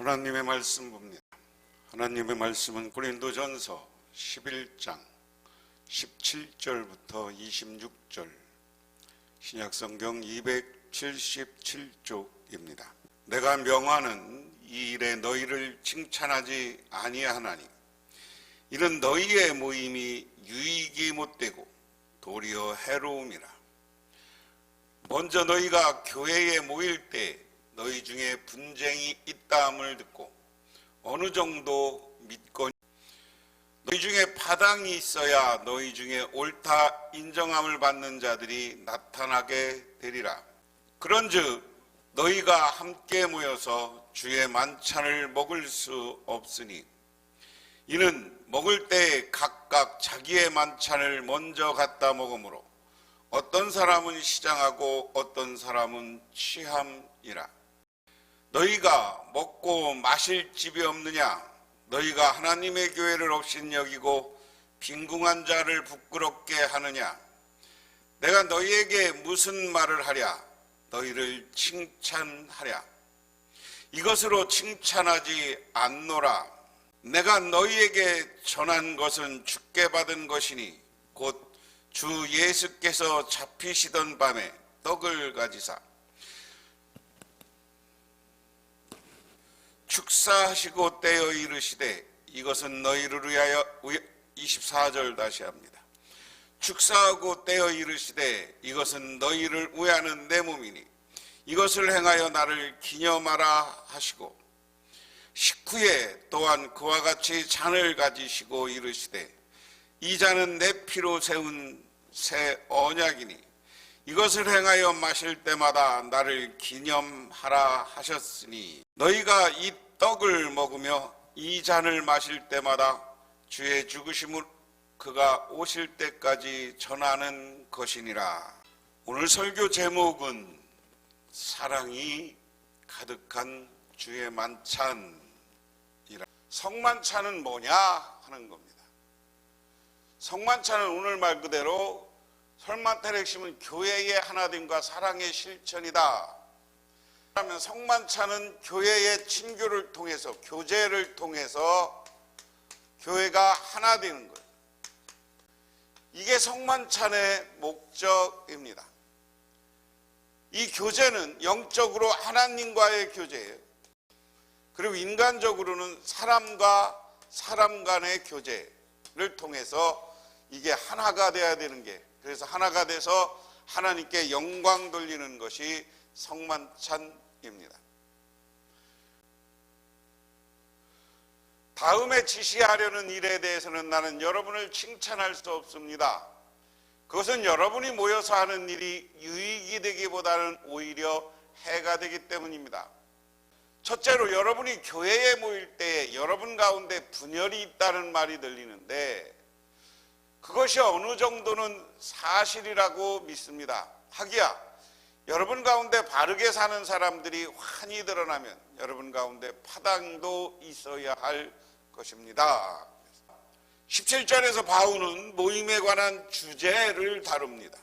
하나님의 말씀 봅니다. 하나님의 말씀은 고린도전서 11장 17절부터 26절, 신약성경 277쪽입니다. 내가 명하는 이 일에 너희를 칭찬하지 아니하나니 이는 너희의 모임이 유익이 못되고 도리어 해로움이라. 먼저 너희가 교회에 모일 때 너희 중에 분쟁이 있다함을 듣고 어느 정도 믿거니 너희 중에 파당이 있어야 너희 중에 옳다 인정함을 받는 자들이 나타나게 되리라. 그런즉 너희가 함께 모여서 주의 만찬을 먹을 수 없으니 이는 먹을 때 각각 자기의 만찬을 먼저 갖다 먹으므로 어떤 사람은 시장하고 어떤 사람은 취함이라. 너희가 먹고 마실 집이 없느냐? 너희가 하나님의 교회를 없인 여기고 빈궁한 자를 부끄럽게 하느냐? 내가 너희에게 무슨 말을 하랴? 너희를 칭찬하랴. 이것으로 칭찬하지 않노라. 내가 너희에게 전한 것은 주께 받은 것이니 곧 주 예수께서 잡히시던 밤에 떡을 가지사 축사하시고 떼어 이르시되 이것은 너희를 위하여 24절 다시 합니다. 축사하고 떼어 이르시되 이것은 너희를 위하는 내 몸이니 이것을 행하여 나를 기념하라 하시고 식후에 또한 그와 같이 잔을 가지시고 이르시되 이 잔은 내 피로 세운 새 언약이니 이것을 행하여 마실 때마다 나를 기념하라 하셨으니 너희가 이 떡을 먹으며 이 잔을 마실 때마다 주의 죽으심을 그가 오실 때까지 전하는 것이니라. 오늘 설교 제목은 사랑이 가득한 주의 만찬이라. 성만찬은 뭐냐 하는 겁니다. 성만찬은 오늘 말 그대로 설만찬의 핵심은 교회의 하나됨과 사랑의 실천이다. 그러면 성만찬은 교회의 친교를 통해서, 교제를 통해서 교회가 하나 되는 거예요. 이게 성만찬의 목적입니다. 이 교제는 영적으로 하나님과의 교제예요. 그리고 인간적으로는 사람과 사람 간의 교제를 통해서 이게 하나가 돼야 되는 게, 그래서 하나가 돼서 하나님께 영광 돌리는 것이 성만찬입니다. 다음에 지시하려는 일에 대해서는 나는 여러분을 칭찬할 수 없습니다. 그것은 여러분이 모여서 하는 일이 유익이 되기보다는 오히려 해가 되기 때문입니다. 첫째로, 여러분이 교회에 모일 때 여러분 가운데 분열이 있다는 말이 들리는데 그것이 어느 정도는 사실이라고 믿습니다. 하기야 여러분 가운데 바르게 사는 사람들이 환히 드러나면 여러분 가운데 파당도 있어야 할 것입니다. 17절에서 바울은 모임에 관한 주제를 다룹니다.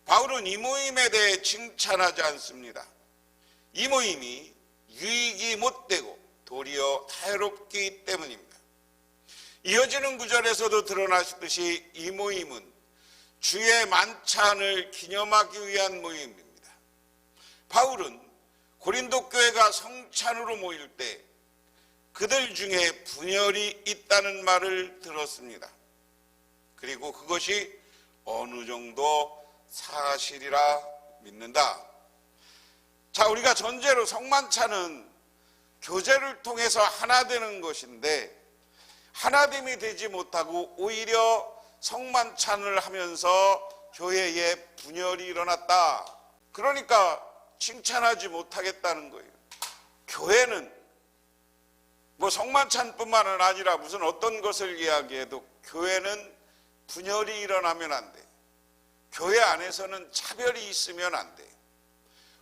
바울은 이 모임에 대해 칭찬하지 않습니다. 이 모임이 유익이 못되고 도리어 해롭기 때문입니다. 이어지는 구절에서도 드러나시듯이 이 모임은 주의 만찬을 기념하기 위한 모임입니다. 바울은 고린도 교회가 성찬으로 모일 때 그들 중에 분열이 있다는 말을 들었습니다. 그리고 그것이 어느 정도 사실이라 믿는다. 자, 우리가 전제로 성만찬은 교제를 통해서 하나 되는 것인데 하나됨이 되지 못하고 오히려 성만찬을 하면서 교회에 분열이 일어났다. 그러니까 칭찬하지 못하겠다는 거예요. 교회는 뭐 성만찬뿐만은 아니라 무슨 어떤 것을 이야기해도 교회는 분열이 일어나면 안 돼. 교회 안에서는 차별이 있으면 안 돼.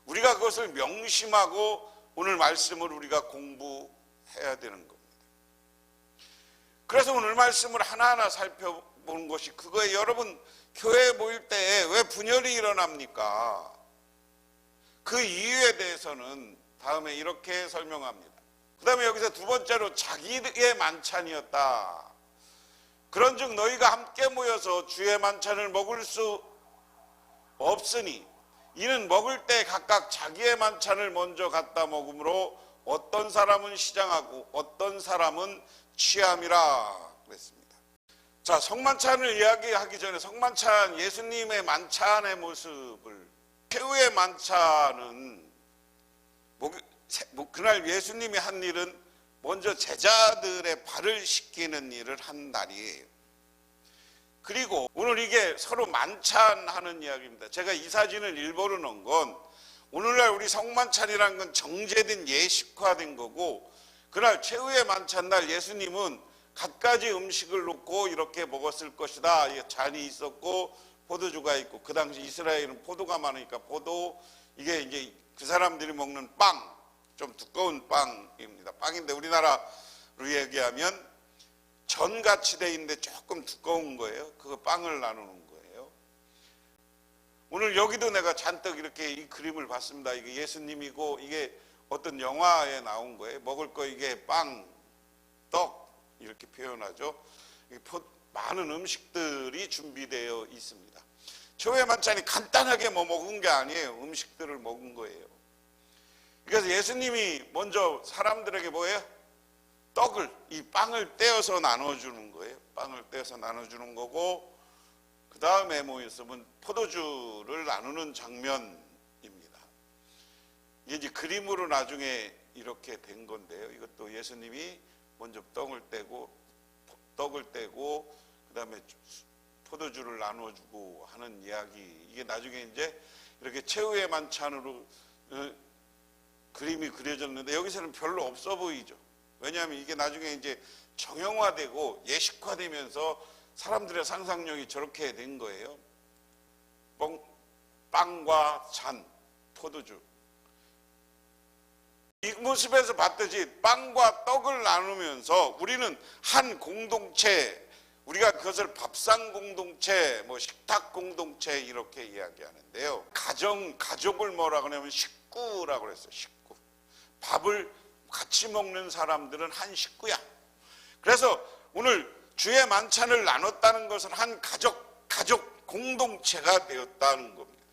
우리가 그것을 명심하고 오늘 말씀을 우리가 공부해야 되는 겁니다. 그래서 오늘 말씀을 하나하나 살펴보는 것이 그거에, 여러분 교회에 모일 때 왜 분열이 일어납니까? 그 이유에 대해서는 다음에 이렇게 설명합니다. 그 다음에 여기서 두 번째로 자기의 만찬이었다. 그런즉 너희가 함께 모여서 주의 만찬을 먹을 수 없으니 이는 먹을 때 각각 자기의 만찬을 먼저 갖다 먹으므로 어떤 사람은 시장하고 어떤 사람은 취함이라 그랬습니다. 자, 성만찬을 이야기하기 전에 성만찬, 예수님의 만찬의 모습을, 최후의 만찬은 그날 예수님이 한 일은 먼저 제자들의 발을 씻기는 일을 한 날이에요. 그리고 오늘 이게 서로 만찬하는 이야기입니다. 제가 이 사진을 일부러 넣은 건 오늘날 우리 성만찬이라는 건 정제된 예식화된 거고, 그날 최후의 만찬날 예수님은 갖가지 음식을 놓고 이렇게 먹었을 것이다. 잔이 있었고 포도주가 있고, 그 당시 이스라엘은 포도가 많으니까 포도, 이게 이제 그 사람들이 먹는 빵, 좀 두꺼운 빵입니다. 빵인데 우리나라로 얘기하면 전같이 돼 있는데 조금 두꺼운 거예요. 그거 빵을 나누는 거예요. 오늘 여기도 내가 잔뜩 이렇게 이 그림을 봤습니다. 이게 예수님이고 이게 어떤 영화에 나온 거예요. 먹을 거 이게 빵, 떡 이렇게 표현하죠. 많은 음식들이 준비되어 있습니다. 최후의 만찬이 간단하게 먹은 게 아니에요. 음식들을 먹은 거예요. 그래서 예수님이 먼저 사람들에게 뭐예요? 떡을, 이 빵을 떼어서 나눠주는 거예요. 빵을 떼어서 나눠주는 거고, 그 다음에 모여서 포도주를 나누는 장면입니다. 이게 이제 그림으로 나중에 이렇게 된 건데요. 이것도 예수님이 먼저 떡을 떼고, 그 다음에 포도주를 나눠주고 하는 이야기. 이게 나중에 이제 이렇게 최후의 만찬으로 그림이 그려졌는데 여기서는 별로 없어 보이죠. 왜냐하면 이게 나중에 이제 정형화되고 예식화되면서 사람들의 상상력이 저렇게 된 거예요. 빵과 잔, 포도주. 이 모습에서 봤듯이 빵과 떡을 나누면서 우리는 한 공동체, 우리가 그것을 밥상 공동체, 식탁 공동체 이렇게 이야기하는데요. 가족을 뭐라고 하냐면 식구라고 그랬어요. 식구. 밥을 같이 먹는 사람들은 한 식구야. 그래서 오늘 주의 만찬을 나눴다는 것은 한 가족 공동체가 되었다는 겁니다.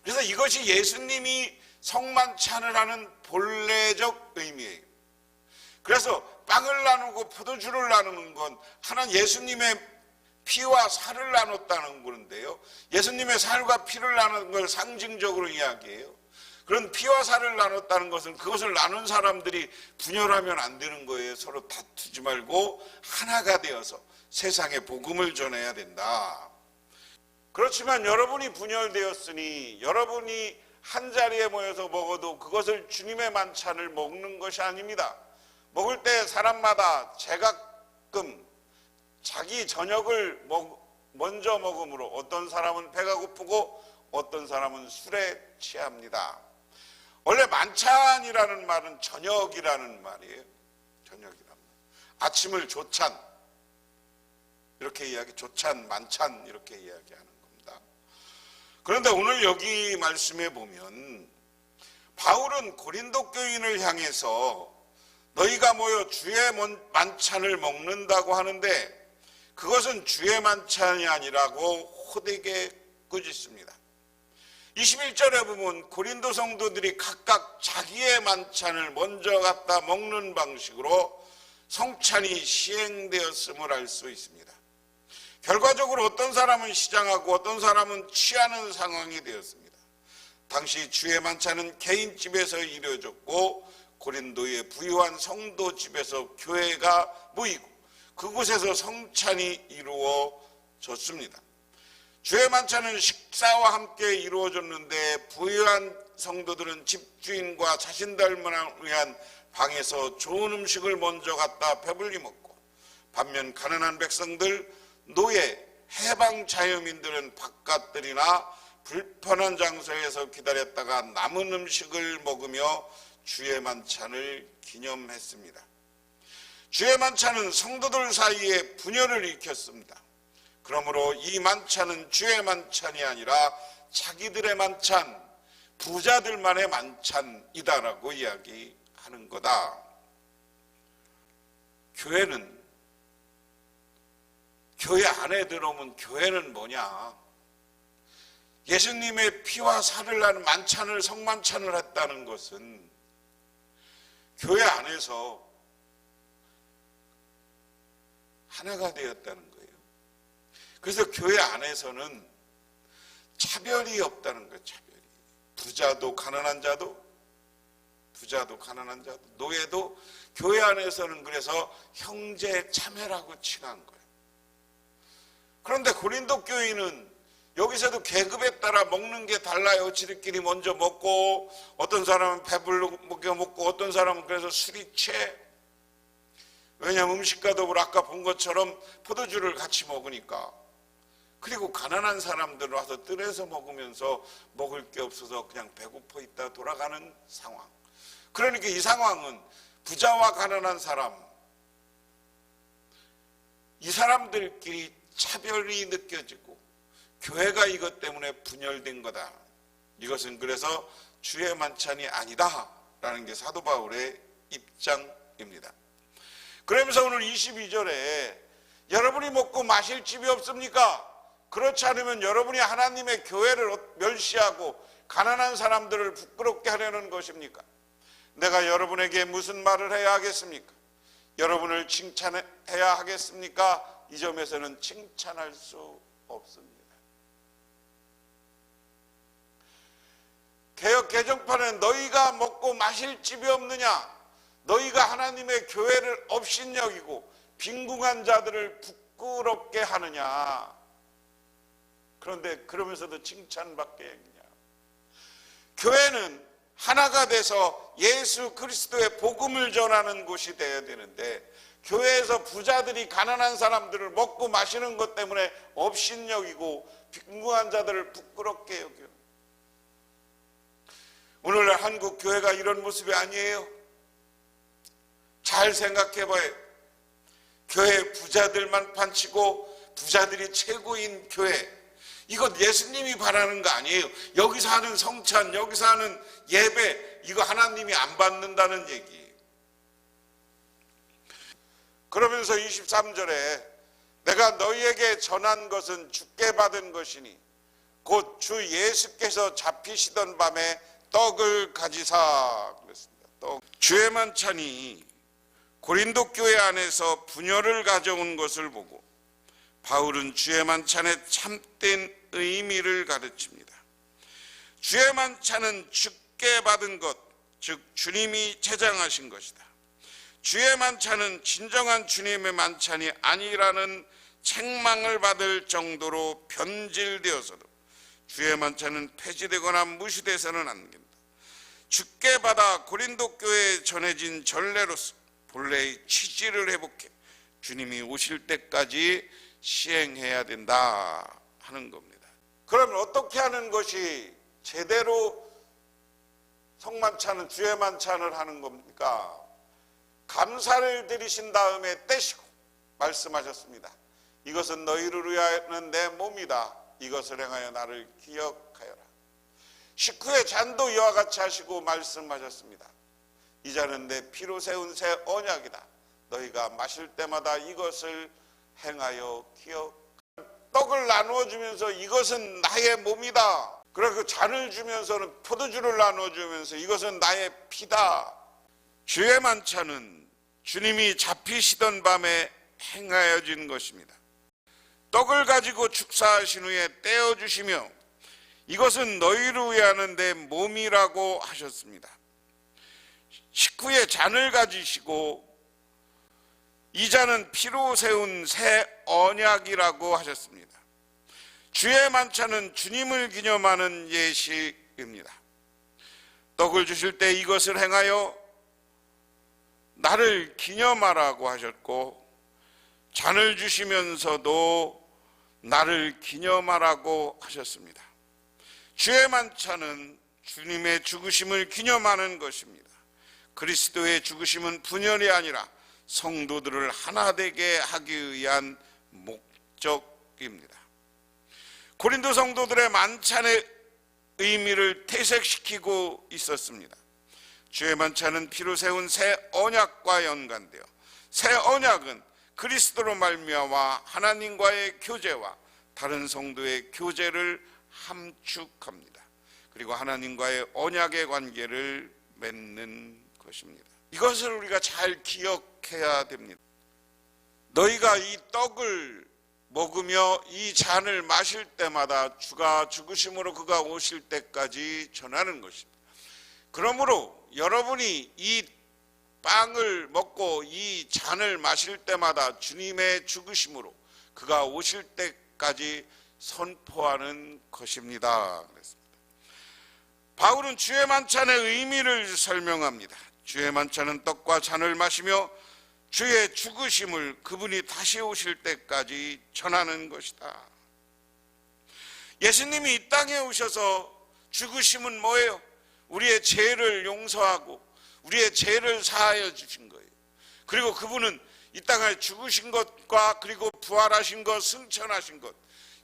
그래서 이것이 예수님이 성만찬을 하는 본래적 의미예요. 그래서 빵을 나누고 포도주를 나누는 건 하나는 예수님의 피와 살을 나눴다는 건데요. 예수님의 살과 피를 나누는 걸 상징적으로 이야기해요. 그런 피와 살을 나눴다는 것은 그것을 나눈 사람들이 분열하면 안 되는 거예요. 서로 다투지 말고 하나가 되어서 세상에 복음을 전해야 된다. 그렇지만 여러분이 분열되었으니 여러분이 한 자리에 모여서 먹어도 그것을 주님의 만찬을 먹는 것이 아닙니다. 먹을 때 사람마다 제각금 자기 저녁을 먼저 먹으므로 어떤 사람은 배가 고프고 어떤 사람은 술에 취합니다. 원래 만찬이라는 말은 저녁이라는 말이에요. 저녁이란 말. 아침을 조찬 이렇게 조찬, 만찬 이렇게 이야기하는 겁니다. 그런데 오늘 여기 말씀에 보면 바울은 고린도 교인을 향해서 너희가 모여 주의 만찬을 먹는다고 하는데 그것은 주의 만찬이 아니라고 호되게 꾸짖습니다. 21절에 보면 고린도 성도들이 각각 자기의 만찬을 먼저 갖다 먹는 방식으로 성찬이 시행되었음을 알 수 있습니다. 결과적으로 어떤 사람은 시장하고 어떤 사람은 취하는 상황이 되었습니다. 당시 주의 만찬은 개인 집에서 이루어졌고 고린도의 부유한 성도 집에서 교회가 모이고 그곳에서 성찬이 이루어졌습니다. 주의 만찬은 식사와 함께 이루어졌는데 부유한 성도들은 집주인과 자신들만 위한 방에서 좋은 음식을 먼저 갖다 배불리 먹고 반면 가난한 백성들, 노예, 해방 자유민들은 바깥들이나 불편한 장소에서 기다렸다가 남은 음식을 먹으며 주의 만찬을 기념했습니다. 주의 만찬은 성도들 사이에 분열을 일으켰습니다. 그러므로 이 만찬은 주의 만찬이 아니라 자기들의 만찬, 부자들만의 만찬이다라고 이야기하는 거다. 교회는, 교회 안에 들어오면 교회는 뭐냐? 예수님의 피와 살을 나는 만찬을, 성만찬을 했다는 것은 교회 안에서 하나가 되었다는 거예요. 그래서 교회 안에서는 차별이 없다는 거예요. 차별이. 부자도 가난한 자도, 노예도 교회 안에서는 그래서 형제 자매라고 칭한 거예요. 그런데 고린도 교인은 여기서도 계급에 따라 먹는 게 달라요. 지들끼리 먼저 먹고, 어떤 사람은 배불러 먹고, 어떤 사람은 그래서 술이 취해. 왜냐하면 음식과 더불어 아까 본 것처럼 포도주를 같이 먹으니까. 그리고 가난한 사람들 와서 뜰에서 먹으면서 먹을 게 없어서 그냥 배고파 있다 돌아가는 상황. 그러니까 이 상황은 부자와 가난한 사람, 이 사람들끼리 차별이 느껴지고 교회가 이것 때문에 분열된 거다. 이것은 그래서 주의 만찬이 아니다 라는 게 사도 바울의 입장입니다. 그러면서 오늘 22절에 여러분이 먹고 마실 집이 없습니까? 그렇지 않으면 여러분이 하나님의 교회를 멸시하고 가난한 사람들을 부끄럽게 하려는 것입니까? 내가 여러분에게 무슨 말을 해야 하겠습니까? 여러분을 칭찬해야 하겠습니까? 이 점에서는 칭찬할 수 없습니다. 개역 개정판에 너희가 먹고 마실 집이 없느냐? 너희가 하나님의 교회를 업신여기고 빈궁한 자들을 부끄럽게 하느냐? 그런데 그러면서도 칭찬받게 했냐? 교회는 하나가 돼서 예수 그리스도의 복음을 전하는 곳이 되어야 되는데, 교회에서 부자들이 가난한 사람들을 먹고 마시는 것 때문에 업신여기고 빈궁한 자들을 부끄럽게 여겨. 오늘날 한국 교회가 이런 모습이 아니에요. 잘 생각해 봐요. 교회 부자들만 판치고 부자들이 최고인 교회, 이것 예수님이 바라는 거 아니에요. 여기서 하는 성찬, 여기서 하는 예배, 이거 하나님이 안 받는다는 얘기예요. 그러면서 23절에 내가 너희에게 전한 것은 주께 받은 것이니 곧 주 예수께서 잡히시던 밤에 떡을 가지사 그랬습니다. 주의 만찬이 고린도 교회 안에서 분열을 가져온 것을 보고 바울은 주의 만찬의 참된 의미를 가르칩니다. 주의 만찬은 주께 받은 것, 즉 주님이 제장하신 것이다. 주의 만찬은 진정한 주님의 만찬이 아니라는 책망을 받을 정도로 변질되어서도 주의 만찬은 폐지되거나 무시돼서는 안 된다. 주께 받아 고린도 교회에 전해진 전례로서 본래의 취지를 회복해 주님이 오실 때까지 시행해야 된다 하는 겁니다. 그러면 어떻게 하는 것이 제대로 성만찬은, 주의 만찬을 하는 겁니까? 감사를 드리신 다음에 떼시고 말씀하셨습니다. 이것은 너희를 위하여는 내 몸이다. 이것을 행하여 나를 기억하여라. 식후의 잔도 이와 같이 하시고 말씀하셨습니다. 이 잔은 내 피로 세운 새 언약이다. 너희가 마실 때마다 이것을 행하여 기억. 떡을 나누어 주면서 이것은 나의 몸이다. 그리고 그 잔을 주면서는 포도주를 나누어 주면서 이것은 나의 피다. 주의 만찬은 주님이 잡히시던 밤에 행하여진 것입니다. 떡을 가지고 축사하신 후에 떼어주시며 이것은 너희를 위하는 내 몸이라고 하셨습니다. 식후에 잔을 가지시고 이 잔은 피로 세운 새 언약이라고 하셨습니다. 주의 만찬은 주님을 기념하는 예식입니다. 떡을 주실 때 이것을 행하여 나를 기념하라고 하셨고, 잔을 주시면서도 나를 기념하라고 하셨습니다. 주의 만찬은 주님의 죽으심을 기념하는 것입니다. 그리스도의 죽으심은 분열이 아니라 성도들을 하나 되게 하기 위한 목적입니다. 고린도 성도들의 만찬의 의미를 퇴색시키고 있었습니다. 주의 만찬은 피로 세운 새 언약과 연관되어 새 언약은 그리스도로 말미암아 하나님과의 교제와 다른 성도의 교제를 함축합니다. 그리고 하나님과의 언약의 관계를 맺는 것입니다. 이것을 우리가 잘 기억해야 됩니다. 너희가 이 떡을 먹으며 이 잔을 마실 때마다 주가 죽으심으로 그가 오실 때까지 전하는 것입니다. 그러므로 여러분이 이 빵을 먹고 이 잔을 마실 때마다 주님의 죽으심으로 그가 오실 때까지 선포하는 것입니다. 그랬습니다. 바울은 주의 만찬의 의미를 설명합니다. 주의 만찬은 떡과 잔을 마시며 주의 죽으심을 그분이 다시 오실 때까지 전하는 것이다. 예수님이 이 땅에 오셔서 죽으심은 뭐예요? 우리의 죄를 용서하고 우리의 죄를 사하여 주신 거예요. 그리고 그분은 이 땅에 죽으신 것과 그리고 부활하신 것, 승천하신 것,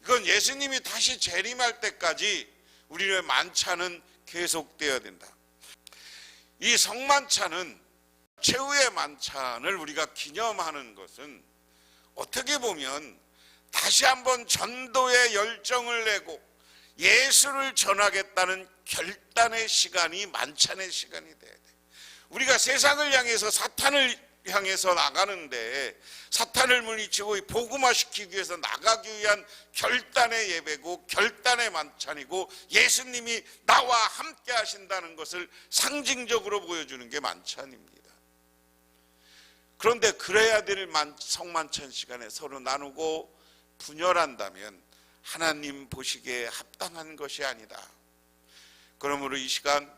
이건 예수님이 다시 재림할 때까지 우리의 만찬은 계속되어야 된다. 이 성만찬은 최후의 만찬을 우리가 기념하는 것은 어떻게 보면 다시 한번 전도의 열정을 내고 예수를 전하겠다는 결단의 시간이 만찬의 시간이 돼야 돼. 우리가 세상을 향해서 사탄을 향해서 나가는데 사탄을 물리치고 복음화시키기 위해서 나가기 위한 결단의 예배고 결단의 만찬이고 예수님이 나와 함께 하신다는 것을 상징적으로 보여주는 게 만찬입니다. 그런데 그래야 될 성만찬 시간에 서로 나누고 분열한다면 하나님 보시기에 합당한 것이 아니다. 그러므로 이 시간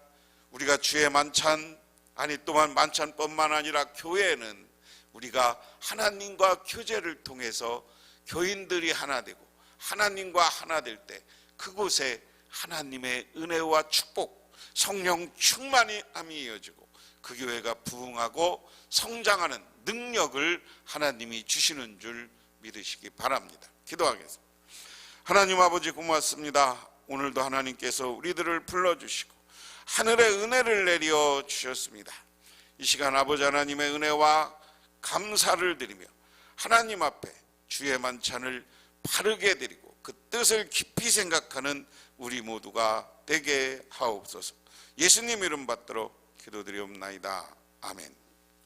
우리가 주의 만찬, 아니 또한 만찬뿐만 아니라 교회는 우리가 하나님과 교제를 통해서 교인들이 하나 되고 하나님과 하나 될 때 그곳에 하나님의 은혜와 축복, 성령 충만함이 이어지고 그 교회가 부흥하고 성장하는 능력을 하나님이 주시는 줄 믿으시기 바랍니다. 기도하겠습니다. 하나님 아버지 고맙습니다. 오늘도 하나님께서 우리들을 불러주시고 하늘의 은혜를 내려 주셨습니다. 이 시간 아버지 하나님의 은혜와 감사를 드리며 하나님 앞에 주의 만찬을 바르게 드리고 그 뜻을 깊이 생각하는 우리 모두가 되게 하옵소서. 예수님 이름 받들어 기도드리옵나이다. 아멘.